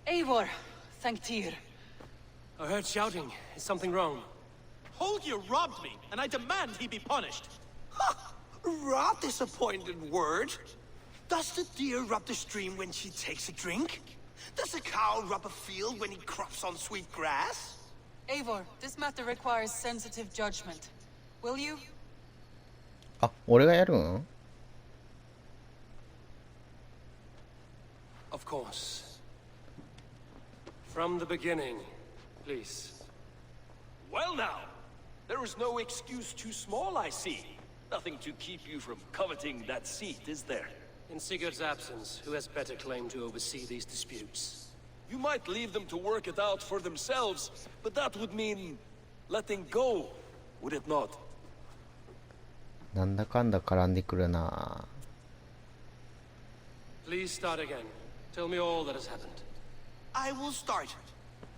Eivor, thank Tyr. I heard shouting. Is something wrong? Holger robbed me, and I demand he be punished. Rot is a pointed word. Does the deer rub the stream when she takes a drink? Does a cow rub a field when he crops on sweet grass? Eivor, this matter requires sensitive judgment. Will you? あ、俺がやるん? Of course. From the beginning, please. Well now, there is no excuse too small, I see. Nothing to keep you from coveting that seat, is there? In Sigurd's absence, who has better claim to oversee these disputes? You might leave them to work it out for themselves, but that would mean letting go, would it not? なんだかんだ絡んでくるな。Please start again. Tell me all that has happened. I will start.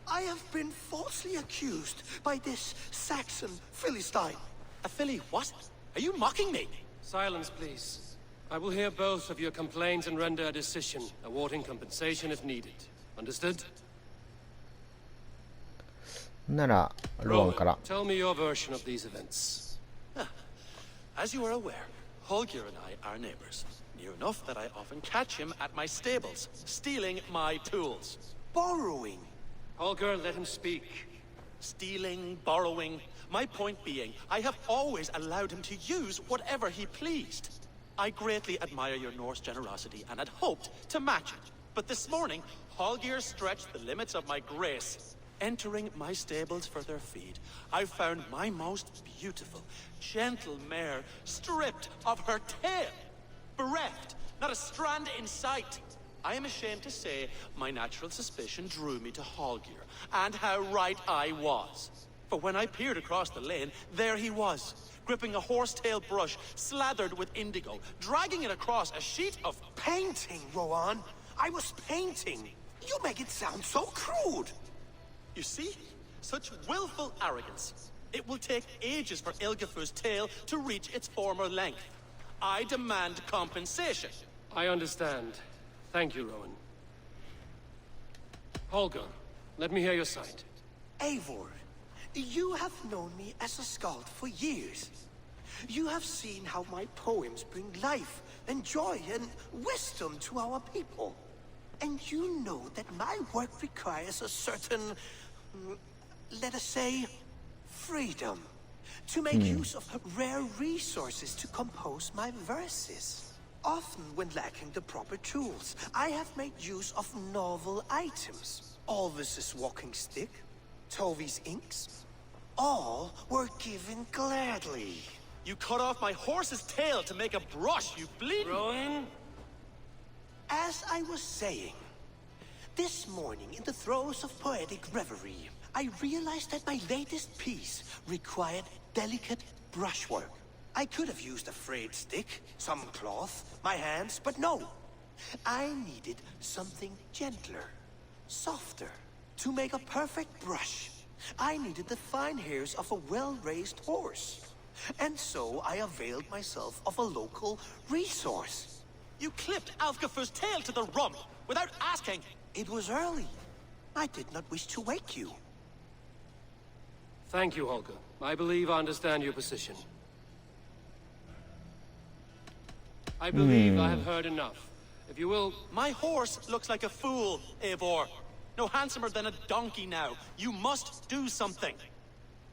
I have been falsely accused by this Saxon Philistine. A Philly what? Are you mocking me? Silence, please. I will hear both of your complaints and render a decision, awarding compensation if needed. Understood? なら、ローンから。Tell me your version of these events. As you are aware, Holger and I are neighbors. Near enough that I often catch him at my stables, stealing my tools. Borrowing. Holger, let him speak. Stealing, borrowing. My point being, I have always allowed him to use whatever he pleased. I greatly admire your Norse generosity and had hoped to match it. But this morning, Holger stretched the limits of my grace. Entering my stables for their feed, I found my most beautiful, gentle mare stripped of her tail. Bereft, not a strand in sight. I am ashamed to say my natural suspicion drew me to Holger, and how right I was. For when I peered across the lane, there he was, gripping a horsetail brush slathered with indigo, dragging it across a sheet of painting, Rowan. I was painting. You make it sound so crude. You see? Such willful arrogance. It will take ages for Ilgafur's tail to reach its former length. I demand compensation. I understand. Thank you, Rowan. Holger, let me hear your side. Eivor, you have known me as a skald for years. You have seen how my poems bring life and joy and wisdom to our people. And you know that my work requires a certain, let us say, freedom. To make use of rare resources to compose my verses. Often when lacking the proper tools, I have made use of novel items. Alvis's walking stick, Tovi's inks, all were given gladly. You cut off my horse's tail to make a brush, you bleeding... Rowan? As I was saying, this morning in the throes of poetic reverie, I realized that my latest piece required delicate brushwork. I could have used a frayed stick, some cloth, my hands, but no. I needed something gentler, softer. To make a perfect brush, I needed the fine hairs of a well-raised horse. And so I availed myself of a local resource. You clipped Alfgafur's tail to the rump, without asking. It was early. I did not wish to wake you. Thank you, Holger. I believe I understand your position. I believe I have heard enough. If you will... My horse looks like a fool, Eivor. No handsomer than a donkey now. You must do something.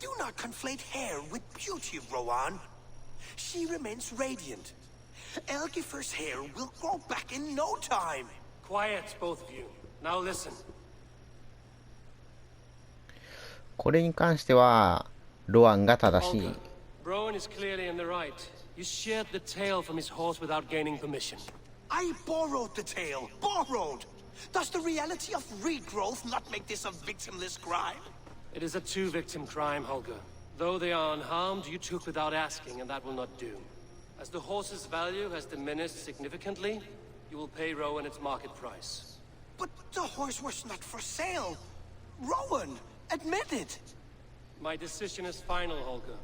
Do not conflate hair with beauty, Rowan. She remains radiant. Elgifur's hair will grow back in no time. Quiet, both of you. Now listen. これに関してはロアンが正しい。Rowan is clearly in the right. You sheared the tail from his horse without gaining permission. I borrowed the tail. Borrowed. Does the reality of regrowth not make this a victimless crime? It is a two-victim crime, Holger. Though they are unharmed, you took without asking, and that will not do. As the horse's value has diminished significantly, you will pay Rowan its market price. But the horse was not for sale. Rowan, admit it. My decision is final, Holger.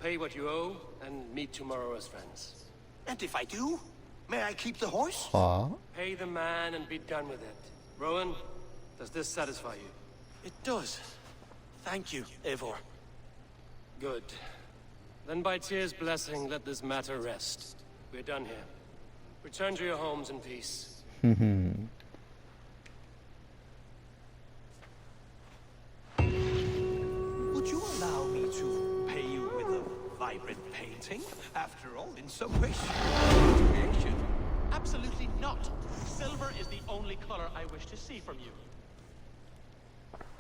Pay what you owe, and meet tomorrow as friends. And if I do, may I keep the horse?はあ? Pay the man and be done with it. Rowan, Does this satisfy you? It does. Thank you, Eivor. Good. Then by Tyr's blessing, let this matter rest. We're done here. Return to your homes in peace. Would you allow me to pay you with a vibrant painting? After all, in some ways, creation. Absolutely not. Silver is the only color I wish to see from you.